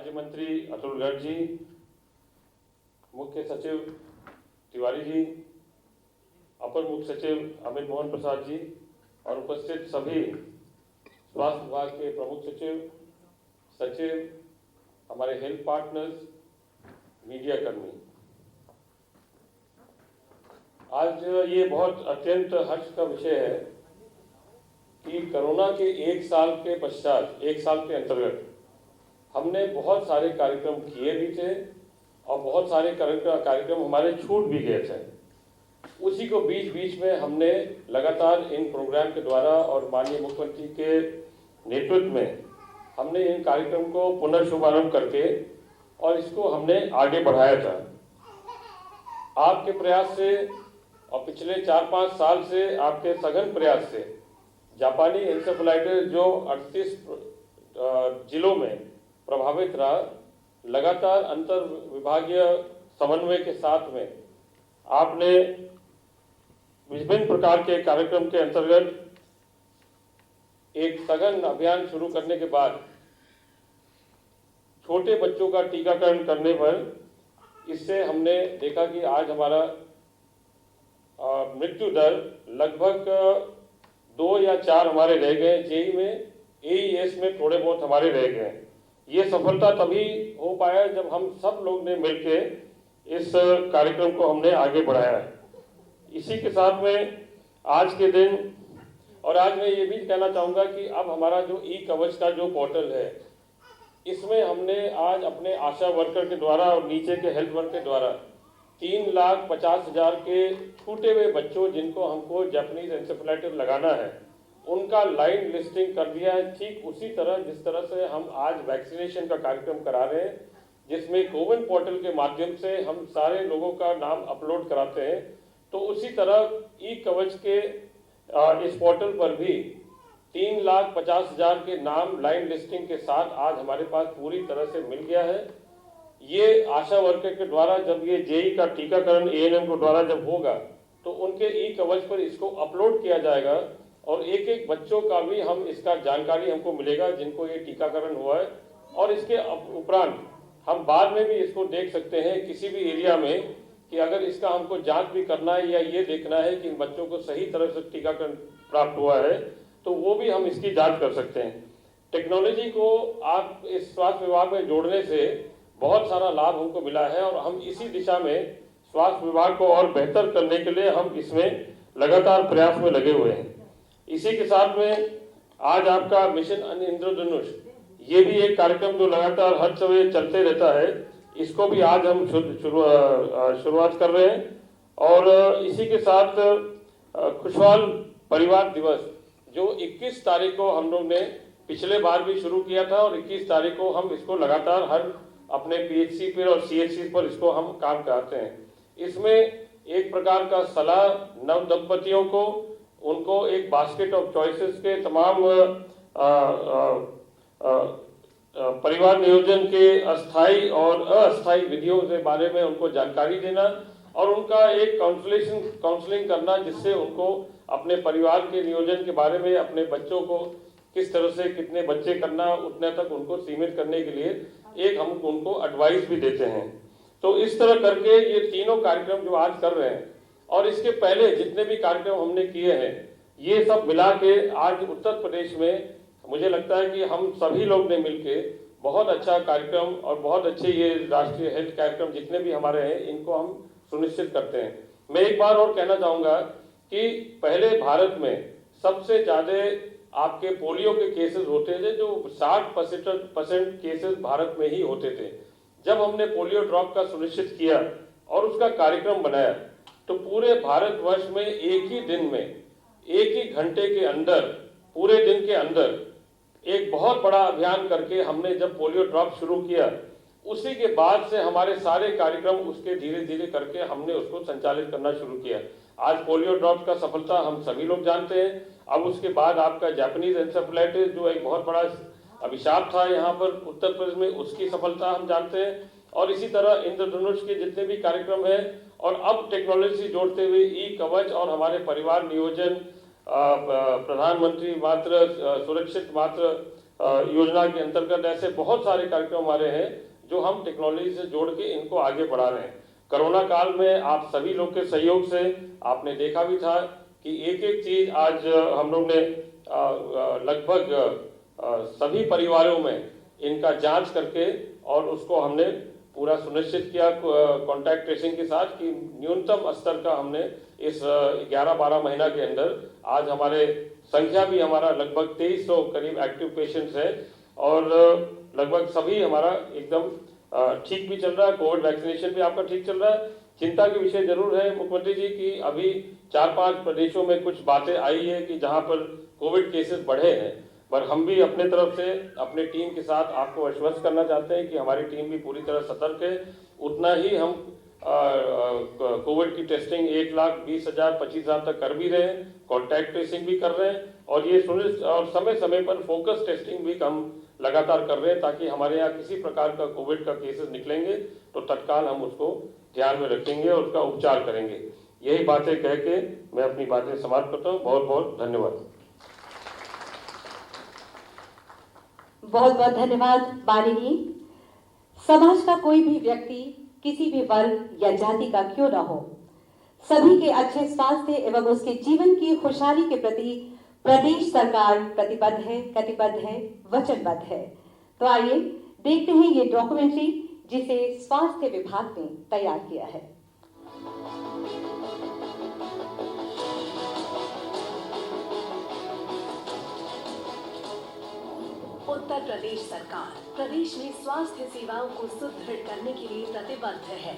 राज्य मंत्री अतुल गर्ग जी, मुख्य सचिव तिवारी जी, अपर मुख्य सचिव अमित मोहन प्रसाद जी और उपस्थित सभी स्वास्थ्य विभाग के प्रमुख सचिव, हमारे हेल्थ पार्टनर्स, मीडिया कर्मी, आज ये बहुत अत्यंत हर्ष का विषय है कि कोरोना के एक साल के पश्चात, एक साल के अंतर्गत हमने बहुत सारे कार्यक्रम किए भी थे और बहुत सारे कार्यक्रम हमारे छूट भी गए थे। उसी को बीच में हमने लगातार इन प्रोग्राम के द्वारा और माननीय मुख्यमंत्री के नेतृत्व में हमने इन कार्यक्रम को पुनर्शुभारंभ करके और इसको हमने आगे बढ़ाया था। आपके प्रयास से और पिछले 4-5 साल से आपके सघन प्रयास से जापानी एन्सेफेलाइटिस जो 38 जिलों में प्रभावित रहा, लगातार अंतर विभागीय समन्वय के साथ में आपने विभिन्न प्रकार के कार्यक्रम के अंतर्गत एक सघन अभियान शुरू करने के बाद छोटे बच्चों का टीकाकरण करने पर इससे हमने देखा कि आज हमारा मृत्यु दर लगभग 2 या 4 हमारे रह गए। जेई में, एईएस में थोड़े बहुत हमारे रह गए। ये सफलता तभी हो पाया जब हम सब लोग ने मिलके इस कार्यक्रम को हमने आगे बढ़ाया। इसी के साथ में आज के दिन, और आज मैं ये भी कहना चाहूँगा कि अब हमारा जो ई कवच का जो पोर्टल है, इसमें हमने आज अपने आशा वर्कर के द्वारा और नीचे के हेल्थ वर्कर के द्वारा 3,50,000 के छूटे हुए बच्चों जिनको हमको जापानीज एन्सेफेलाइटिस लगाना है, उनका लाइन लिस्टिंग कर दिया है। ठीक उसी तरह जिस तरह से हम आज वैक्सीनेशन का कार्यक्रम करा रहे हैं, जिसमें कोविन पोर्टल के माध्यम से हम सारे लोगों का नाम अपलोड कराते हैं, तो उसी तरह ई कवच के इस पोर्टल पर भी 3,50,000 के नाम लाइन लिस्टिंग के साथ आज हमारे पास पूरी तरह से मिल गया है। ये आशा वर्कर के द्वारा जब ये जेई का टीकाकरण एएनएम के द्वारा जब होगा तो उनके ई कवच पर इसको अपलोड किया जाएगा और एक बच्चों का भी हम इसका जानकारी हमको मिलेगा जिनको ये टीकाकरण हुआ है। और इसके उपरांत हम बाद में भी इसको देख सकते हैं किसी भी एरिया में कि अगर इसका हमको जांच भी करना है या ये देखना है कि इन बच्चों को सही तरह से टीकाकरण प्राप्त हुआ है, तो वो भी हम इसकी जांच कर सकते हैं। टेक्नोलॉजी को आप इस स्वास्थ्य विभाग में जोड़ने से बहुत सारा लाभ हमको मिला है और हम इसी दिशा में स्वास्थ्य विभाग को और बेहतर करने के लिए हम इसमें लगातार प्रयास में लगे हुए हैं। इसी के साथ में आज आपका मिशन इंद्रधनुष, ये भी एक कार्यक्रम जो लगातार हर समय चलते रहता है, इसको भी आज हम शुरुआत कर रहे हैं। और इसी के साथ खुशहाल परिवार दिवस जो 21 तारीख को हम लोग ने पिछले बार भी शुरू किया था और 21 तारीख को हम इसको लगातार हर अपने पीएचसी पर और सीएचसी पर इसको हम काम कराते हैं। इसमें एक प्रकार का सलाह नव दंपतियों को, उनको एक बास्केट ऑफ चॉइसेस के तमाम परिवार नियोजन के अस्थायी और अस्थायी विधियों के बारे में उनको जानकारी देना और उनका एक काउंसलिंग करना, जिससे उनको अपने परिवार के नियोजन के बारे में, अपने बच्चों को किस तरह से कितने बच्चे करना, उतने तक उनको सीमित करने के लिए एक हम उनको एडवाइस भी देते हैं। तो इस तरह करके ये तीनों कार्यक्रम जो आज कर रहे हैं और इसके पहले जितने भी कार्यक्रम हमने किए हैं, ये सब मिला के आज उत्तर प्रदेश में मुझे लगता है कि हम सभी लोग ने मिलके बहुत अच्छा कार्यक्रम और बहुत अच्छे ये राष्ट्रीय हेल्थ कार्यक्रम जितने भी हमारे हैं, इनको हम सुनिश्चित करते हैं। मैं एक बार और कहना चाहूँगा कि पहले भारत में सबसे ज़्यादा आपके पोलियो के केसेस होते थे, जो 60% केसेस भारत में ही होते थे। जब हमने पोलियो ड्रॉप का सुनिश्चित किया और उसका कार्यक्रम बनाया, तो पूरे भारतवर्ष में एक ही दिन में, एक ही घंटे के अंदर, पूरे दिन के अंदर एक बहुत बड़ा अभियान करके हमने जब पोलियो ड्रॉप शुरू किया, उसी के बाद से हमारे सारे कार्यक्रम उसके धीरे धीरे करके हमने उसको संचालित करना शुरू किया। आज पोलियो ड्रॉप का सफलता हम सभी लोग जानते हैं। अब उसके बाद आपका जापानीज एन्सेफेलाइटिस जो एक बहुत बड़ा अभिशाप था यहाँ पर उत्तर प्रदेश में, उसकी सफलता हम जानते हैं। और इसी तरह इंद्रधनुष के जितने भी कार्यक्रम हैं और अब टेक्नोलॉजी से जोड़ते हुए ई कवच और हमारे परिवार नियोजन, प्रधानमंत्री मातृ सुरक्षित मातृ योजना के अंतर्गत ऐसे बहुत सारे कार्यक्रम हमारे हैं जो हम टेक्नोलॉजी से जोड़ के इनको आगे बढ़ा रहे हैं। कोरोना काल में आप सभी लोग के सहयोग से आपने देखा भी था कि एक एक चीज आज हम लोग ने लगभग सभी परिवारों में इनका जांच करके और उसको हमने पूरा सुनिश्चित किया कॉन्टैक्ट ट्रेसिंग के साथ कि न्यूनतम स्तर का हमने इस 11-12 महीना के अंदर आज हमारे संख्या भी हमारा लगभग 2300 करीब एक्टिव पेशेंट्स है और लगभग सभी हमारा एकदम ठीक भी चल रहा है। कोविड वैक्सीनेशन भी आपका ठीक चल रहा है। चिंता के विषय जरूर है मुख्यमंत्री जी कि अभी 4-5 प्रदेशों में कुछ बातें आई है कि जहां पर कोविड केसेस बढ़े हैं, पर हम भी अपने तरफ से अपने टीम के साथ आपको आश्वस्त करना चाहते हैं कि हमारी टीम भी पूरी तरह सतर्क है। उतना ही हम कोविड की टेस्टिंग 1,20,000 25,000 तक कर भी रहे हैं, कॉन्टैक्ट ट्रेसिंग भी कर रहे हैं और ये और समय समय पर फोकस टेस्टिंग भी हम लगातार कर रहे हैं ताकि हमारे यहाँ किसी प्रकार का कोविड का केसेस निकलेंगे तो तत्काल हम उसको ध्यान में रखेंगे और उसका उपचार करेंगे। यही बातें कह के मैं अपनी बातें समाप्त करता हूँ। बहुत बहुत धन्यवाद। बहुत बहुत धन्यवाद माननीय। समाज का कोई भी व्यक्ति किसी भी वर्ग या जाति का क्यों न हो, सभी के अच्छे स्वास्थ्य एवं उसके जीवन की खुशहाली के प्रति प्रदेश सरकार प्रतिबद्ध है, कटिबद्ध है, वचनबद्ध है। तो आइए देखते हैं ये डॉक्यूमेंट्री जिसे स्वास्थ्य विभाग ने तैयार किया है। उत्तर प्रदेश सरकार प्रदेश में स्वास्थ्य सेवाओं को सुदृढ़ करने के लिए प्रतिबद्ध है।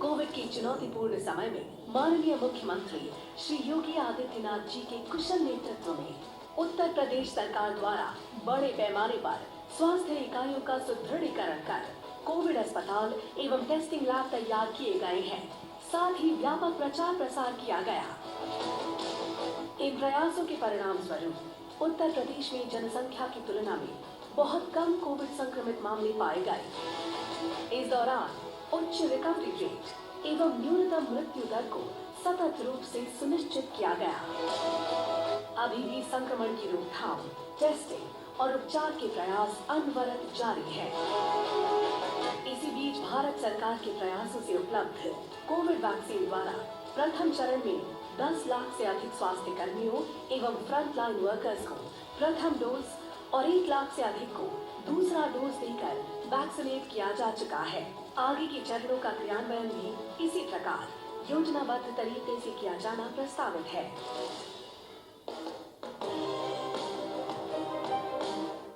कोविड की चुनौतीपूर्ण समय में माननीय मुख्यमंत्री श्री योगी आदित्यनाथ जी के कुशल नेतृत्व में उत्तर प्रदेश सरकार द्वारा बड़े पैमाने पर स्वास्थ्य इकाइयों का सुदृढ़ीकरण कर कोविड अस्पताल एवं टेस्टिंग लैब तैयार किए गए हैं। साथ ही व्यापक प्रचार प्रसार किया गया। इन प्रयासों के परिणाम स्वरूप उत्तर प्रदेश में जनसंख्या की तुलना में बहुत कम कोविड संक्रमित मामले पाए गए। इस दौरान उच्च रिकवरी रेट एवं न्यूनतम मृत्यु दर को सतत रूप से सुनिश्चित किया गया। अभी भी संक्रमण की रोकथाम, टेस्टिंग और उपचार के प्रयास अनवरत जारी है। इसी बीच भारत सरकार के प्रयासों से उपलब्ध कोविड वैक्सीन द्वारा प्रथम चरण में 10 लाख से अधिक स्वास्थ्य कर्मियों एवं फ्रंटलाइन वर्कर्स को प्रथम डोज और 1 लाख से अधिक को दूसरा डोज देकर वैक्सीनेट किया जा चुका है। आगे के चरणों का क्रियान्वयन भी इसी प्रकार योजनाबद्ध तरीके से किया जाना प्रस्तावित है।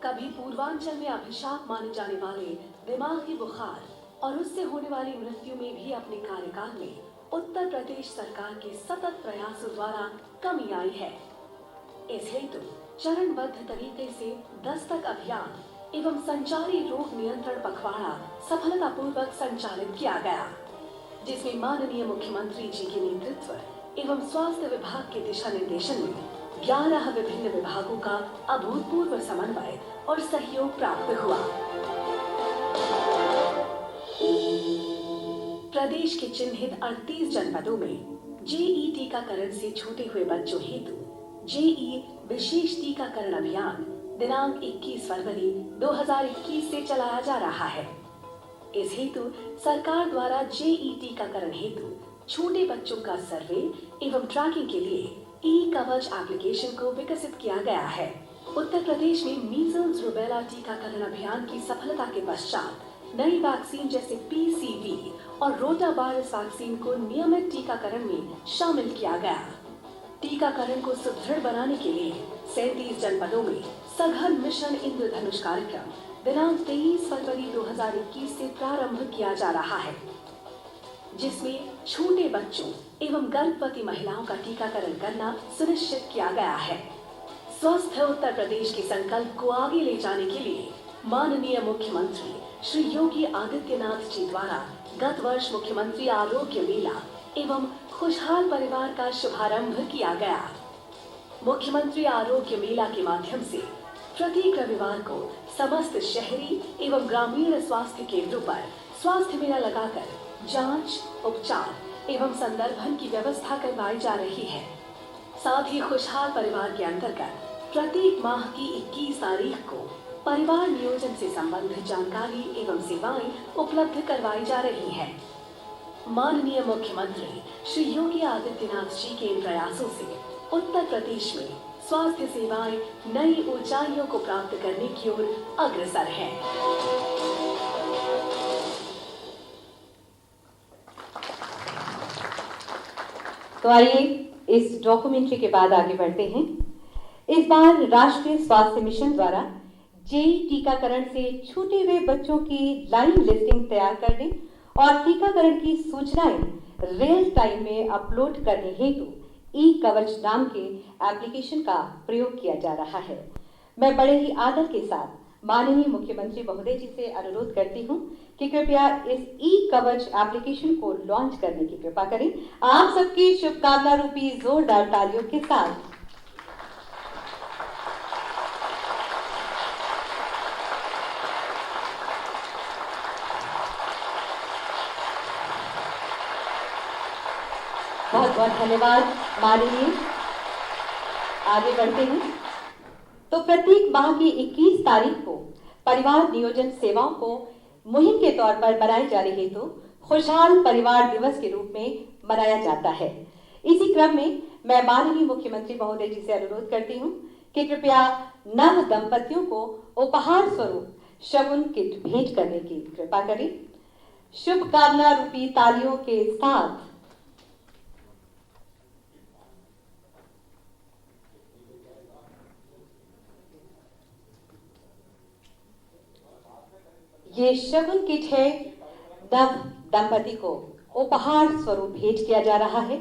कभी पूर्वांचल में अभिशाप माने जाने वाले दिमागी बुखार और उससे होने वाली मृत्यु में भी अपने कार्यकाल में उत्तर प्रदेश सरकार के सतत प्रयासों द्वारा कमी आई है। इस हेतु चरणबद्ध तरीके से दस्तक अभियान एवं संचारी रोग नियंत्रण पखवाड़ा सफलतापूर्वक संचालित किया गया, जिसमें माननीय मुख्यमंत्री जी के नेतृत्व एवं स्वास्थ्य विभाग के दिशा निर्देशन में 11 विभिन्न विभागों का अभूतपूर्व समन्वय और सहयोग प्राप्त हुआ। प्रदेश के चिन्हित 38 जनपदों में जेई टीकाकरण से छूटे हुए बच्चों हेतु जेई विशेष टीकाकरण अभियान दिनांक 21 फरवरी 2021 से चलाया जा रहा है। इस हेतु सरकार द्वारा जेई टीकाकरण हेतु छोटे बच्चों का सर्वे एवं ट्रैकिंग के लिए ई कवच एप्लीकेशन को विकसित किया गया है। उत्तर प्रदेश में मीजल्स रूबेला टीकाकरण अभियान की सफलता के पश्चात नई वैक्सीन जैसे पीसीवी और रोटा वायरस वैक्सीन को नियमित टीकाकरण में शामिल किया गया। टीकाकरण को सुदृढ़ बनाने के लिए 37 जनपदों में सघन मिशन इंद्रधनुष कार्यक्रम दिनांक 23 फरवरी 2021 से प्रारंभ किया जा रहा है, जिसमें छोटे बच्चों एवं गर्भवती महिलाओं का टीकाकरण करना सुनिश्चित किया गया है। स्वस्थ उत्तर प्रदेश के संकल्प को आगे ले जाने के लिए माननीय मुख्यमंत्री श्री योगी आदित्यनाथ जी द्वारा गत वर्ष मुख्यमंत्री आरोग्य मेला एवं खुशहाल परिवार का शुभारंभ किया गया। मुख्यमंत्री आरोग्य मेला के माध्यम से प्रत्येक रविवार को समस्त शहरी एवं ग्रामीण स्वास्थ्य केंद्रों पर स्वास्थ्य मेला लगाकर जांच, उपचार एवं संदर्भन की व्यवस्था करवाई जा रही है। साथ ही खुशहाल परिवार के अंतर्गत प्रत्येक माह की 21 तारीख को परिवार नियोजन से संबंधित जानकारी एवं सेवाएं उपलब्ध करवाई जा रही हैं। माननीय मुख्यमंत्री श्री योगी आदित्यनाथ जी के इन प्रयासों से उत्तर प्रदेश में स्वास्थ्य सेवाएं नई ऊंचाइयों को प्राप्त करने की ओर अग्रसर हैं। तो आइए इस डॉक्यूमेंट्री के बाद आगे बढ़ते हैं। इस बार राष्ट्रीय स्वास्थ्य मिशन द्वारा जेई टीकाकरण से छूटे हुए बच्चों की लाइन लिस्टिंग तैयार करने और टीकाकरण की सूचनाएं रियल टाइम में अपलोड करने हेतु ई कवच नाम के एप्लीकेशन का प्रयोग किया जा रहा है। मैं बड़े ही आदर के साथ माननीय मुख्यमंत्री महोदय जी से अनुरोध करती हूं कि कृपया इस ई कवच एप्लीकेशन को लॉन्च करने की कृपा करें। आप सबकी शुभकामना रूपी जोरदार तालियों के साथ बहुत बहुत धन्यवाद माननीय। आगे बढ़ते हैं। तो प्रत्येक माह की 21 तारीख को परिवार नियोजन सेवाओं को मुहिम के तौर पर मनाए जाने हेतु खुशहाल परिवार दिवस के रूप में मनाया जाता है। इसी क्रम में मैं माननीय मुख्यमंत्री महोदय जी से अनुरोध करती हूं कि कृपया नव दंपतियों को उपहार स्वरूप शगुन किट भेंट करने की कृपा करें। शुभकामना रूपी तालियों के साथ ये शगुन किट है, नव दंपति को उपहार स्वरूप भेंट किया जा रहा है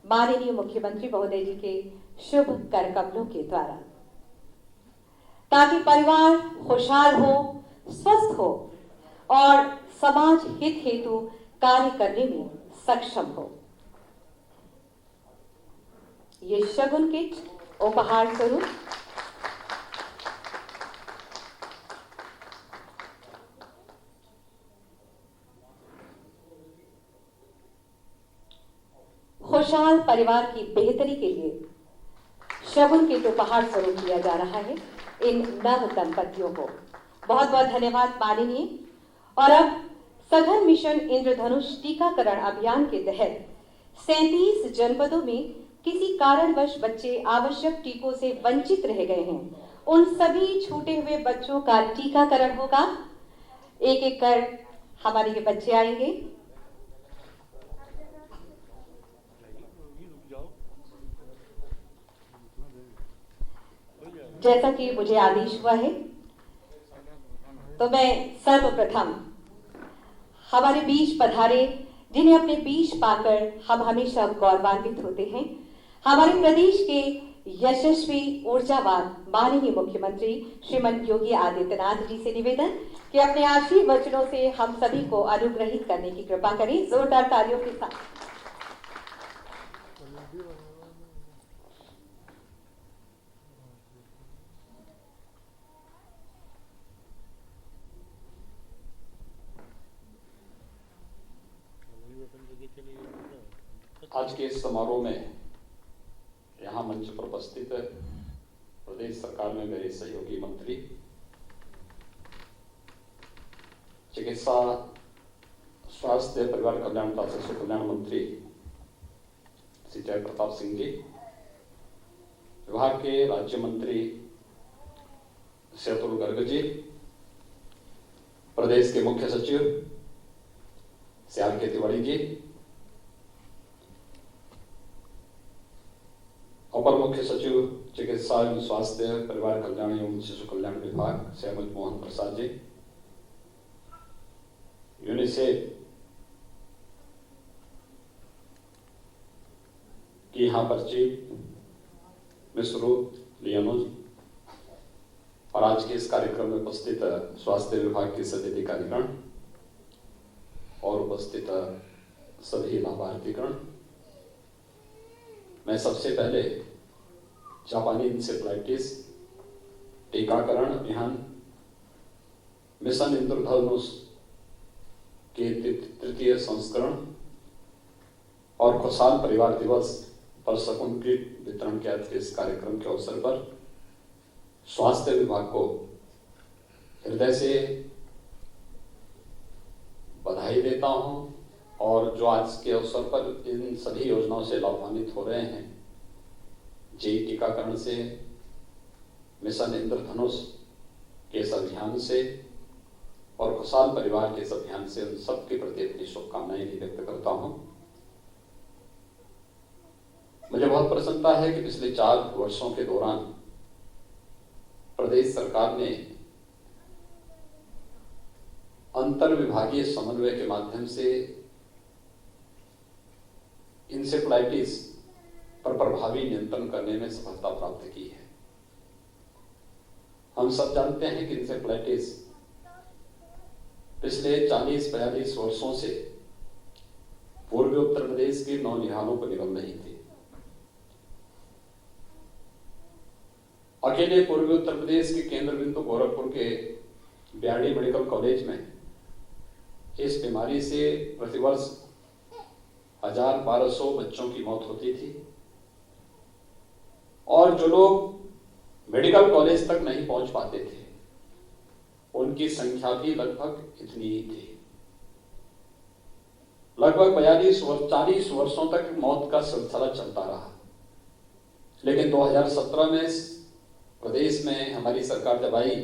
माननीय मुख्यमंत्री महोदय जी के शुभ कर कमलों के द्वारा, ताकि परिवार खुशहाल हो, स्वस्थ हो और समाज हित हेतु कार्य करने में सक्षम हो। ये शगुन किट उपहार स्वरूप खुशहाल परिवार की बेहतरी के लिए शगुन किट उपहार स्वरूप दिया जा रहा है इन नव दंपतियों को। बहुत बहुत धन्यवाद माननीय। और अब सघन मिशन इंद्रधनुष टीकाकरण अभियान के तहत 37 जनपदों में किसी कारणवश बच्चे आवश्यक टीकों से वंचित रह गए हैं, उन सभी छूटे हुए बच्चों का टीकाकरण होगा। एक एक कर हमारे ये बच्चे आएंगे। जैसा कि मुझे आदेश हुआ है, तो मैं सर्वप्रथम हमारे बीच पधारे, जिन्हें अपने बीच पाकर हम हमेशा गौरवान्वित होते हैं, हमारे प्रदेश के यशस्वी ऊर्जावान माननीय मुख्यमंत्री श्रीमान योगी आदित्यनाथ जी से निवेदन कि अपने आशीर्वाद वचनों से हम सभी को अनुग्रहित करने की कृपा करें। जोरदार तालियों के साथ। आज के इस समारोह में यहाँ मंच पर उपस्थित प्रदेश सरकार में मेरे सहयोगी मंत्री, चिकित्सा स्वास्थ्य परिवार कल्याण तथा शिशु कल्याण मंत्री श्री जय प्रताप सिंह जी, विभाग के राज्य मंत्री श्री अतुल गर्ग जी, प्रदेश के मुख्य सचिव श्री आर के तिवारी जी, अपर मुख्य सचिव चिकित्सा एवं स्वास्थ्य परिवार कल्याण एवं शिशु कल्याण विभाग श्री अमित मोहन प्रसाद जी, यूनिसेफ की यहाँ पर चीफ मिस रूथ लियोनोज और आज के इस कार्यक्रम में उपस्थित स्वास्थ्य विभाग के सभी अधिकारीगण और उपस्थित सभी लाभार्थीगण, मैं सबसे पहले जापानी इंसेफ्लाइटिस टीकाकरण अभियान मिशन इंद्रधनुष के तृतीय संस्करण और खुशहाल परिवार दिवस पर शगुन किट वितरण के आज के इस कार्यक्रम के अवसर पर स्वास्थ्य विभाग को हृदय से बधाई देता हूं और जो आज के अवसर पर इन सभी योजनाओं से लाभान्वित हो रहे हैं, जेई टीकाकरण से, मिशन इंद्रधनुष के इस अभियान से और खुशहाल परिवार के इस अभियान से, उन सबके प्रति अपनी शुभकामनाएं भी व्यक्त करता हूं। मुझे बहुत प्रसन्नता है कि पिछले 4 वर्षों के दौरान प्रदेश सरकार ने अंतर विभागीय समन्वय के माध्यम से इंसेफ्लाइटिस पर प्रभावी नियंत्रण करने में सफलता प्राप्त की है। हम सब जानते हैं कि इंसेफ्लाइटिस पिछले 40-42 वर्षों से पूर्वी उत्तर प्रदेश के नौनिहालों को निगल रही थी। अकेले पूर्वी उत्तर प्रदेश के केंद्र बिंदु गोरखपुर के बीआरडी मेडिकल कॉलेज में इस बीमारी से प्रतिवर्ष 1200 बच्चों की मौत होती थी और जो लोग मेडिकल कॉलेज तक नहीं पहुंच पाते थे उनकी संख्या भी लगभग इतनी ही थी। लगभग 40 वर्षों तक मौत का सिलसिला चलता रहा, लेकिन 2017 में प्रदेश में हमारी सरकार जब आई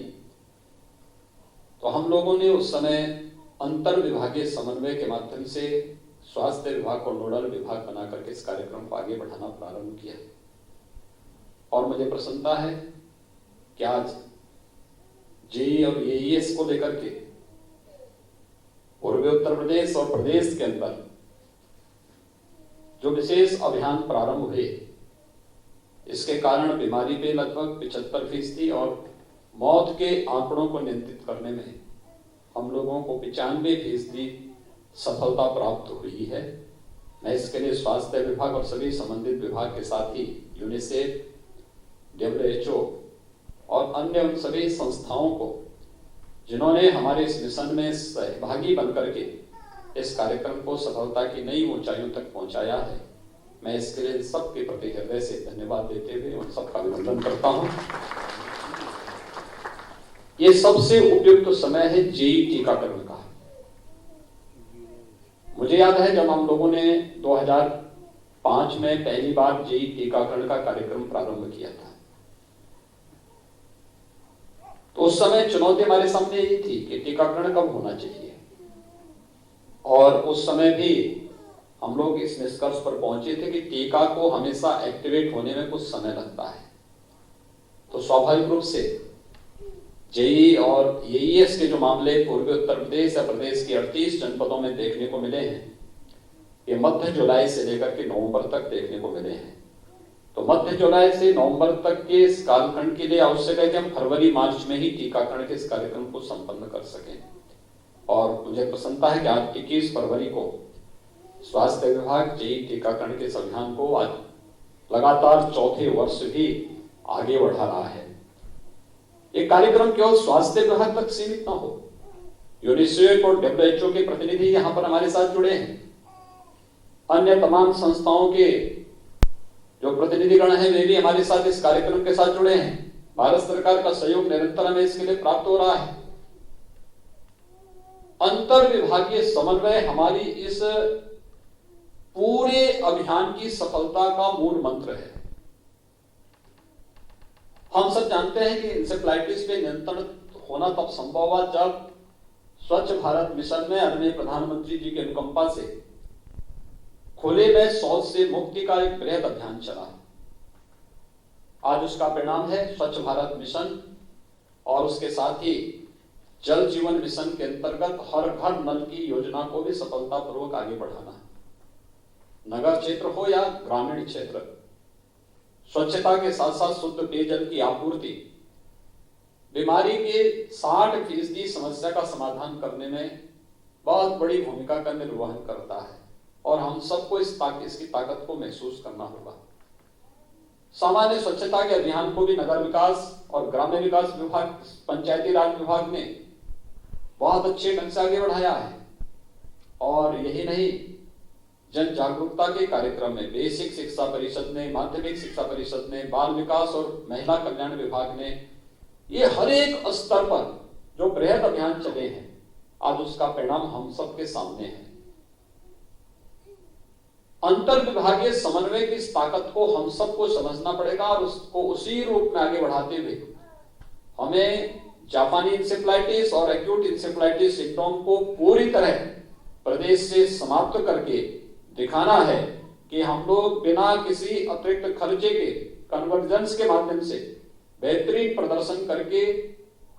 तो हम लोगों ने उस समय अंतर विभागीय समन्वय के माध्यम से स्वास्थ्य विभाग को नोडल विभाग बना करके इस कार्यक्रम को आगे बढ़ाना प्रारंभ किया और मुझे प्रसन्नता है कि आज जेई और एईएस को लेकर के पूर्वी उत्तर प्रदेश और प्रदेश के अंदर जो विशेष अभियान प्रारंभ हुए, इसके कारण बीमारी पे लगभग 75% और मौत के आंकड़ों को नियंत्रित करने में हम लोगों को 95% सफलता प्राप्त हुई है। मैं इसके लिए स्वास्थ्य विभाग और सभी संबंधित विभाग के साथ ही यूनिसेफ, WHO और अन्य उन सभी संस्थाओं को जिन्होंने हमारे इस मिशन में सहभागी बनकर के इस कार्यक्रम को सफलता की नई ऊंचाइयों तक पहुंचाया है, मैं इसके लिए सबके प्रति हृदय से धन्यवाद देते हुए उन सबका अभिनंदन करता हूं। ये सबसे उपयुक्त समय है जेई टीकाकरण का। मुझे याद है जब हम लोगों ने 2005 में पहली बार जेई टीकाकरण का कार्यक्रम प्रारंभ किया था, तो उस समय चुनौती हमारे सामने यही थी कि टीकाकरण कब होना चाहिए और उस समय भी हम लोग इस निष्कर्ष पर पहुंचे थे कि टीका को हमेशा एक्टिवेट होने में कुछ समय लगता है। तो स्वाभाविक रूप से जेई और एईएस के जो मामले पूर्वी उत्तर प्रदेश या प्रदेश के 38 जनपदों में देखने को मिले हैं, ये मध्य जुलाई से लेकर के नवंबर तक देखने को मिले हैं। तो मध्य जुलाई से नवंबर तक के इस कालखंड के लिए आवश्यक है कि हम फरवरी-मार्च में ही टीकाकरण के इस कार्यक्रम को संपन्न कर सकें। और मुझे प्रसन्नता है कि आज 21 फरवरी को स्वास्थ्य विभाग जेई टीकाकरण के इस अभियान को आज लगातार चौथे वर्ष भी आगे बढ़ा रहा है। ये कार्यक्रम केवल स्वास्थ्य विभाग तक सीमित ना हो, यूनिसेफ और WHO के प्रतिनिधि यहाँ पर हमारे साथ जुड़े हैं, अन्य तमाम संस्थाओं के जो प्रतिनिधिगण हैं वे भी हमारे साथ इस कार्यक्रम के साथ जुड़े हैं। भारत सरकार का सहयोग निरंतर हमें इसके लिए प्राप्त हो रहा है। अंतर विभागीय समन्वय हमारी इस पूरे अभियान की सफलता का मूल मंत्र है। हम सब जानते हैं कि इंसेफ्लाइटिस पे नियंत्रण होना तब संभव हुआ जब स्वच्छ भारत मिशन में आदरणीय प्रधानमंत्री जी के अनुकंपा से खुले में शौच से मुक्ति का एक बृहद अभियान चला। आज उसका परिणाम है स्वच्छ भारत मिशन और उसके साथ ही जल जीवन मिशन के अंतर्गत हर घर नल की योजना को भी सफलतापूर्वक आगे बढ़ाना। नगर क्षेत्र हो या ग्रामीण क्षेत्र, स्वच्छता के साथ साथ शुद्ध पेयजल की आपूर्ति बीमारी के 60% समस्या का समाधान करने में बहुत बड़ी भूमिका का निर्वहन करता है और हम सबको इसकी ताकत को महसूस करना होगा। सामान्य स्वच्छता के अभियान को भी नगर विकास और ग्रामीण विकास विभाग, पंचायती राज विभाग ने बहुत अच्छे ढंग से आगे बढ़ाया है। और यही नहीं, जन जागरूकता के कार्यक्रम में बेसिक शिक्षा परिषद ने, माध्यमिक शिक्षा परिषद ने, बाल विकास और महिला कल्याण विभाग ने ये हर एक स्तर पर जो बृहद अभियान चले हैं, आज उसका परिणाम हम सबके सामने है। अंतर विभागीय समन्वय की इस ताकत को हम सबको समझना पड़ेगा और उसको उसी रूप में आगे बढ़ाते हुए हमें जापानी इंसेफ्लाइटिस और एक्यूट इंसेफ्लाइटिस सिंड्रोम को पूरी तरह प्रदेश से समाप्त करके दिखाना है कि हम लोग बिना किसी अतिरिक्त खर्चे के कन्वर्जेंस के माध्यम से बेहतरीन प्रदर्शन करके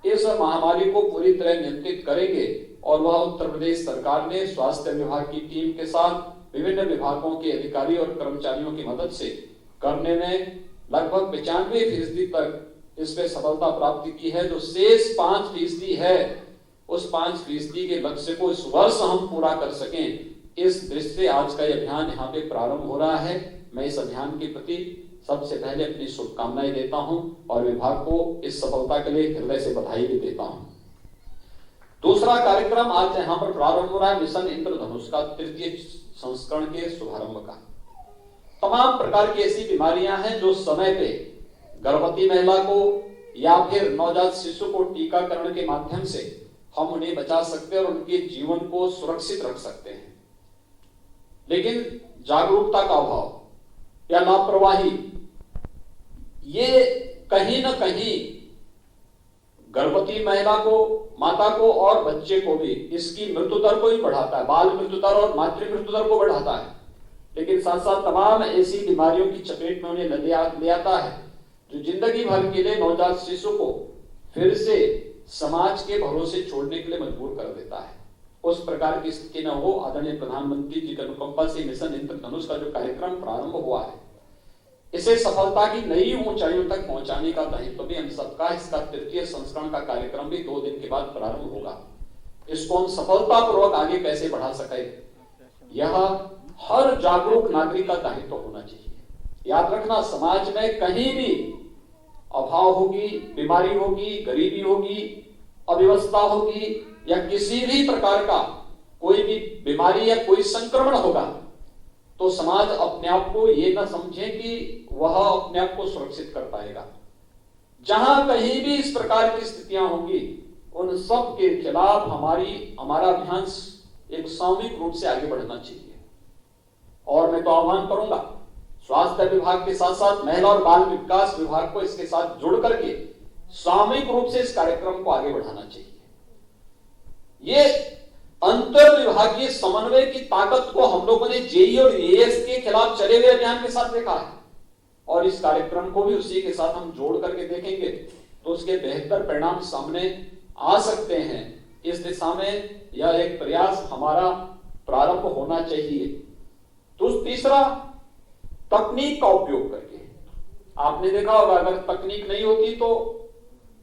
इस महामारी को पूरी तरह नियंत्रित करेंगे। और वह उत्तर प्रदेश सरकार ने स्वास्थ्य विभाग की टीम के साथ विभिन्न विभागों के अधिकारी और कर्मचारियों की मदद से करने में लगभग 95% तक इसमें सफलता प्राप्त की है। जो शेष 5% है, उस 5% के लक्ष्य को इस वर्ष हम पूरा कर सकें, इस दृष्टि से आज का यह अभियान यहाँ पे प्रारंभ हो रहा है। मैं इस अभियान के प्रति सबसे पहले अपनी शुभकामनाएं देता हूं और विभाग को इस सफलता के लिए हृदय से बधाई भी देता हूं। दूसरा कार्यक्रम आज यहाँ पर प्रारंभ हो रहा है मिशन इंद्रधनुष का 3य संस्करण के शुभारंभ का। तमाम प्रकार की ऐसी बीमारियां हैं जो समय पे गर्भवती महिला को या फिर नवजात शिशु को टीकाकरण के माध्यम से हम उन्हें बचा सकते हैं और उनके जीवन को सुरक्षित रख सकते हैं। लेकिन जागरूकता का अभाव या लापरवाही ये कहीं न कहीं गर्भवती महिला को, माता को और बच्चे को भी इसकी मृत्यु दर को ही बढ़ाता है, बाल मृत्यु दर और मातृ मृत्यु दर को बढ़ाता है। लेकिन साथ साथ तमाम ऐसी बीमारियों की चपेट में उन्हें ले आता है जो जिंदगी भर के लिए नवजात शिशु को फिर से समाज के भरोसे छोड़ने के लिए मजबूर कर देता है। उस प्रकार की स्थिति न हो, आदरणीय प्रधानमंत्री जी की अनुकंपा से मिशन इंद्रधनुष का जो कार्यक्रम प्रारंभ हुआ है, इसे सफलता की नई ऊंचाइयों तक पहुंचाने का दायित्व भी हम सबका। इसका 3य संस्करण का कार्यक्रम भी 2 दिन के बाद प्रारंभ होगा। इसको हम सफलतापूर्वक आगे कैसे बढ़ा सके, यह हर जागरूक नागरिक का दायित्व होना चाहिए। याद रखना, समाज में कहीं भी अभाव होगी, बीमारी होगी, गरीबी होगी, अव्यवस्था होगी या किसी भी प्रकार का कोई भी बीमारी या कोई संक्रमण होगा, तो समाज अपने आप को ये ना समझे कि वह अपने आप को सुरक्षित कर पाएगा। जहां कहीं भी इस प्रकार की स्थितियां होंगी, उन सब के खिलाफ हमारा अभियान एक सामूहिक रूप से आगे बढ़ना चाहिए। और मैं तो आह्वान करूंगा स्वास्थ्य विभाग के साथ साथ महिला और बाल विकास विभाग को इसके साथ जुड़ करके सामूहिक रूप से इस कार्यक्रम को आगे बढ़ाना चाहिए। ये अंतर विभागीय समन्वय की ताकत को हम लोगों ने जेई और एएस के खिलाफ चले हुए अभियान के साथ देखा है और इस कार्यक्रम को भी उसी के साथ हम जोड़ करके देखेंगे तो उसके बेहतर परिणाम सामने आ सकते हैं। इस दिशा में यह एक प्रयास हमारा प्रारंभ होना चाहिए। तो तीसरा, तकनीक का उपयोग करके। आपने देखा होगा, अगर तकनीक नहीं होती तो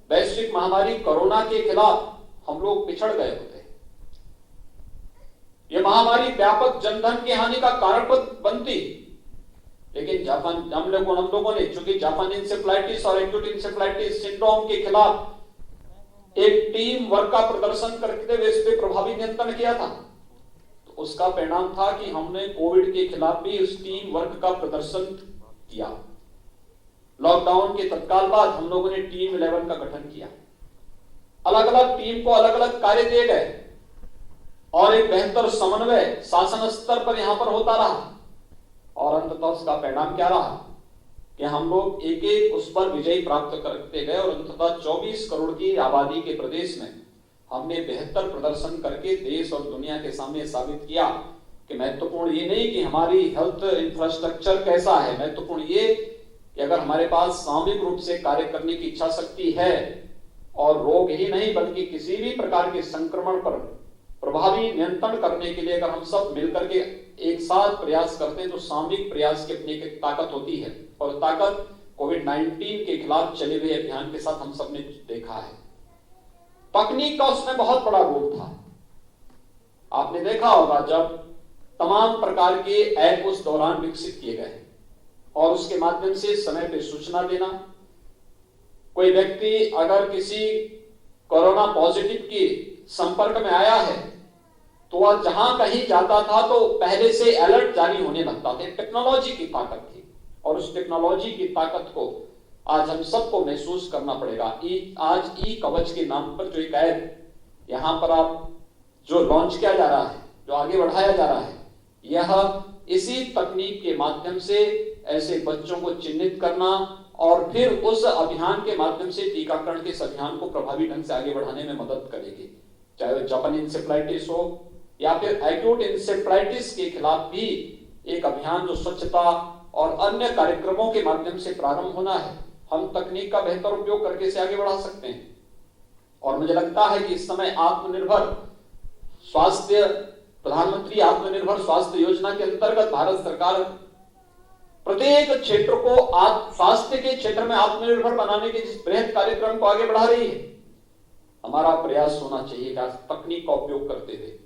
वैश्विक महामारी कोरोना के खिलाफ हम लोग पिछड़ गए होते। यह महामारी व्यापक जनधन की हानि का कारण बनती, लेकिन हम लोगों ने चूंकि जापानी इंसेफ्लाइटिस और एक्यूट इंसेफ्लाइटिस सिंड्रोम के खिलाफ एक टीम वर्क का प्रदर्शन करते हुए इस पर प्रभावी नियंत्रण किया था, तो उसका परिणाम था कि हमने कोविड के खिलाफ भी उस टीम वर्क का प्रदर्शन किया। लॉकडाउन के तत्काल बाद हम लोगों ने टीम 11 का गठन किया, अलग अलग टीम को अलग अलग कार्य दिए गए और एक बेहतर समन्वय शासन स्तर पर यहां पर होता रहा और अंततः उसका परिणाम क्या रहा कि हम लोग एक एक उस पर विजय प्राप्त करते गए और अंततः 24 करोड़ की आबादी के प्रदेश में हमने बेहतर प्रदर्शन करके देश और दुनिया के सामने साबित किया कि महत्वपूर्ण ये नहीं कि हमारी हेल्थ इंफ्रास्ट्रक्चर कैसा है, महत्वपूर्ण ये कि अगर हमारे पास सामूहिक रूप से कार्य करने की इच्छा शक्ति है और रोग ही नहीं बल्कि किसी भी प्रकार के संक्रमण पर प्रभावी नियंत्रण करने के लिए अगर हम सब मिलकर के एक साथ प्रयास करते हैं तो सामूहिक प्रयास की अपनी एक ताकत होती है और ताकत कोविड-19 के खिलाफ चले हुए अभियान के साथ हम सब ने देखा है। तकनीक का उसमें बहुत बड़ा रोल था। आपने देखा होगा जब तमाम प्रकार के ऐप उस दौरान विकसित किए गए और उसके माध्यम से समय पे सूचना देना, कोई व्यक्ति अगर किसी कोरोना पॉजिटिव के संपर्क में आया है तो वह जहां कहीं जाता था तो पहले से अलर्ट जारी होने लगता था। टेक्नोलॉजी की ताकत थी और उस टेक्नोलॉजी की ताकत को आज हम सबको महसूस करना पड़ेगा। आज ई कवच के नाम पर जो एक ऐप यहाँ पर आप जो लॉन्च किया जा रहा है, जो आगे बढ़ाया जा रहा है, यह इसी तकनीक के माध्यम से ऐसे बच्चों को चिन्हित करना और फिर उस अभियान के माध्यम से टीकाकरण के इस अभियान को प्रभावी ढंग से आगे बढ़ाने में मदद करेगी। चाहे वो जापानी इंसेफ्लाइटिस हो या फिर एक्यूट इंसेफ्लाइटिस के खिलाफ भी एक अभियान जो स्वच्छता और अन्य कार्यक्रमों के माध्यम से प्रारंभ होना है, हम तकनीक का बेहतर उपयोग करके इसे आगे बढ़ा सकते हैं। और मुझे लगता है कि इस समय आत्मनिर्भर स्वास्थ्य, प्रधानमंत्री आत्मनिर्भर स्वास्थ्य योजना के अंतर्गत भारत सरकार प्रत्येक क्षेत्र को स्वास्थ्य के क्षेत्र में आत्मनिर्भर बनाने के जिस बृहद कार्यक्रम को आगे बढ़ा रही है, हमारा प्रयास होना चाहिए कि तकनीक का उपयोग करते हुए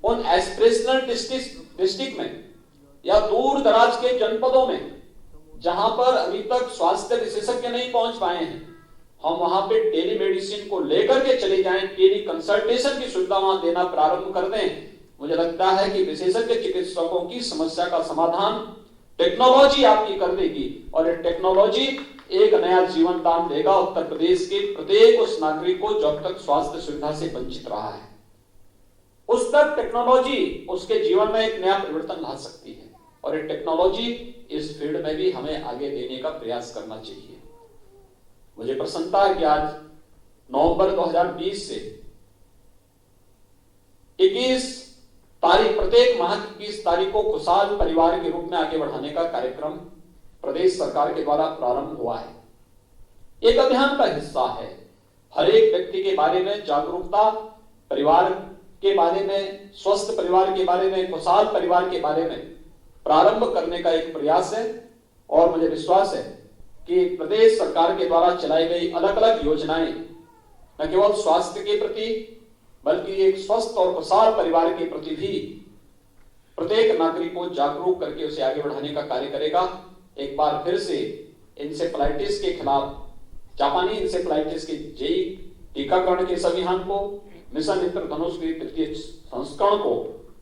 उन एस्पिरेशनल डिस्ट्रिक्ट में या दूर दराज के जनपदों में जहां पर अभी तक स्वास्थ्य विशेषज्ञ नहीं पहुंच पाए हैं, हम वहां पे टेलीमेडिसिन को लेकर के चले जाएं, टेली कंसल्टेशन की सुविधा वहां देना प्रारंभ कर दें। मुझे लगता है कि विशेषज्ञ चिकित्सकों की समस्या का समाधान टेक्नोलॉजी आपकी कर देगी और ये टेक्नोलॉजी एक नया जीवन दान देगा उत्तर प्रदेश के प्रत्येक उस नागरिक को जो अब तक स्वास्थ्य सुविधा से वंचित रहा है। उस तक टेक्नोलॉजी उसके जीवन में एक नया परिवर्तन ला सकती है और ये टेक्नोलॉजी इस फील्ड में भी हमें आगे देने का प्रयास करना चाहिए। मुझे प्रसन्नता है कि आज नवंबर 2020 से 21 तारीख, प्रत्येक माह की 21 तारीख को खुशहाल परिवार के रूप में आगे बढ़ाने का कार्यक्रम प्रदेश सरकार के द्वारा प्रारंभ हुआ है। एक अभियान का हिस्सा है। हर एक व्यक्ति के बारे में जागरूकता, परिवार के बारे में, स्वस्थ परिवार के बारे में, खुशहाल परिवार के बारे में प्रारंभ करने का एक प्रयास है। और मुझे विश्वास है कि प्रदेश सरकार के द्वारा चलाई गई अलग अलग योजनाएं न केवल स्वास्थ्य के प्रति बल्कि एक स्वस्थ और खुशहाल परिवार के प्रति भी प्रत्येक नागरिक को जागरूक करके उसे आगे बढ़ाने का कार्य करेगा। एक बार फिर से इंसेफ्लाइटिस के खिलाफ, जापानी इंसेफ्लाइटिस के जेई टीकाकरण के इस अभियान को, मिशन इंद्रधनुष के तृतीय संस्करण को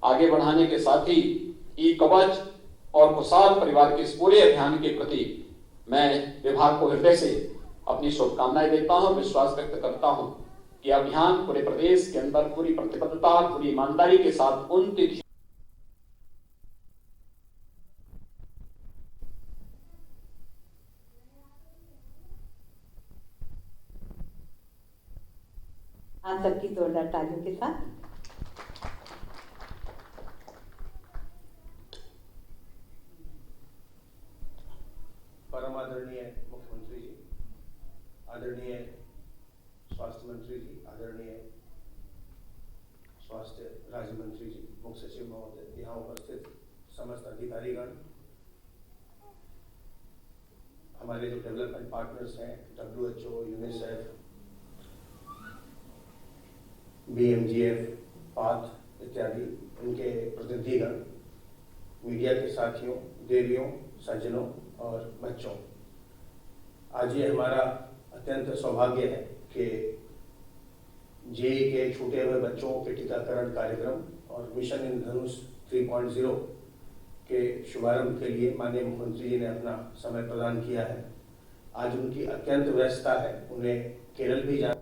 आगे बढ़ाने के साथ ही ई कवच और खुशहाल परिवार के इस पूरे अभियान के प्रति मैं विभाग को हृदय से अपनी शुभकामनाएं देता हूं, विश्वास व्यक्त करता हूं कि अभियान पूरे प्रदेश के अंदर पूरी प्रतिबद्धता, पूरी ईमानदारी के साथ उन तिथियों आप सबकी जोरदार तालियों के साथ परम आदरणीय मुख्यमंत्री जी, आदरणीय स्वास्थ्य मंत्री जी, आदरणीय स्वास्थ्य राज्य मंत्री जी, मुख्य सचिव महोदय, यहाँ उपस्थित समस्त अधिकारीगण, हमारे जो डेवलपमेंट पार्टनर्स हैं, WHO, यूनिसेफ, BMGF, पाथ इत्यादि, इनके प्रतिनिधिगण, मीडिया के साथियों, देवियों, सज्जनों और बच्चों, आज ये हमारा अत्यंत सौभाग्य है कि जेई के छूटे हुए बच्चों के टीकाकरण कार्यक्रम और मिशन इंद्रधनुष 3.0 के शुभारंभ के लिए माननीय मुख्यमंत्री जी ने अपना समय प्रदान किया है। आज उनकी अत्यंत व्यस्तता है, उन्हें केरल भी जाना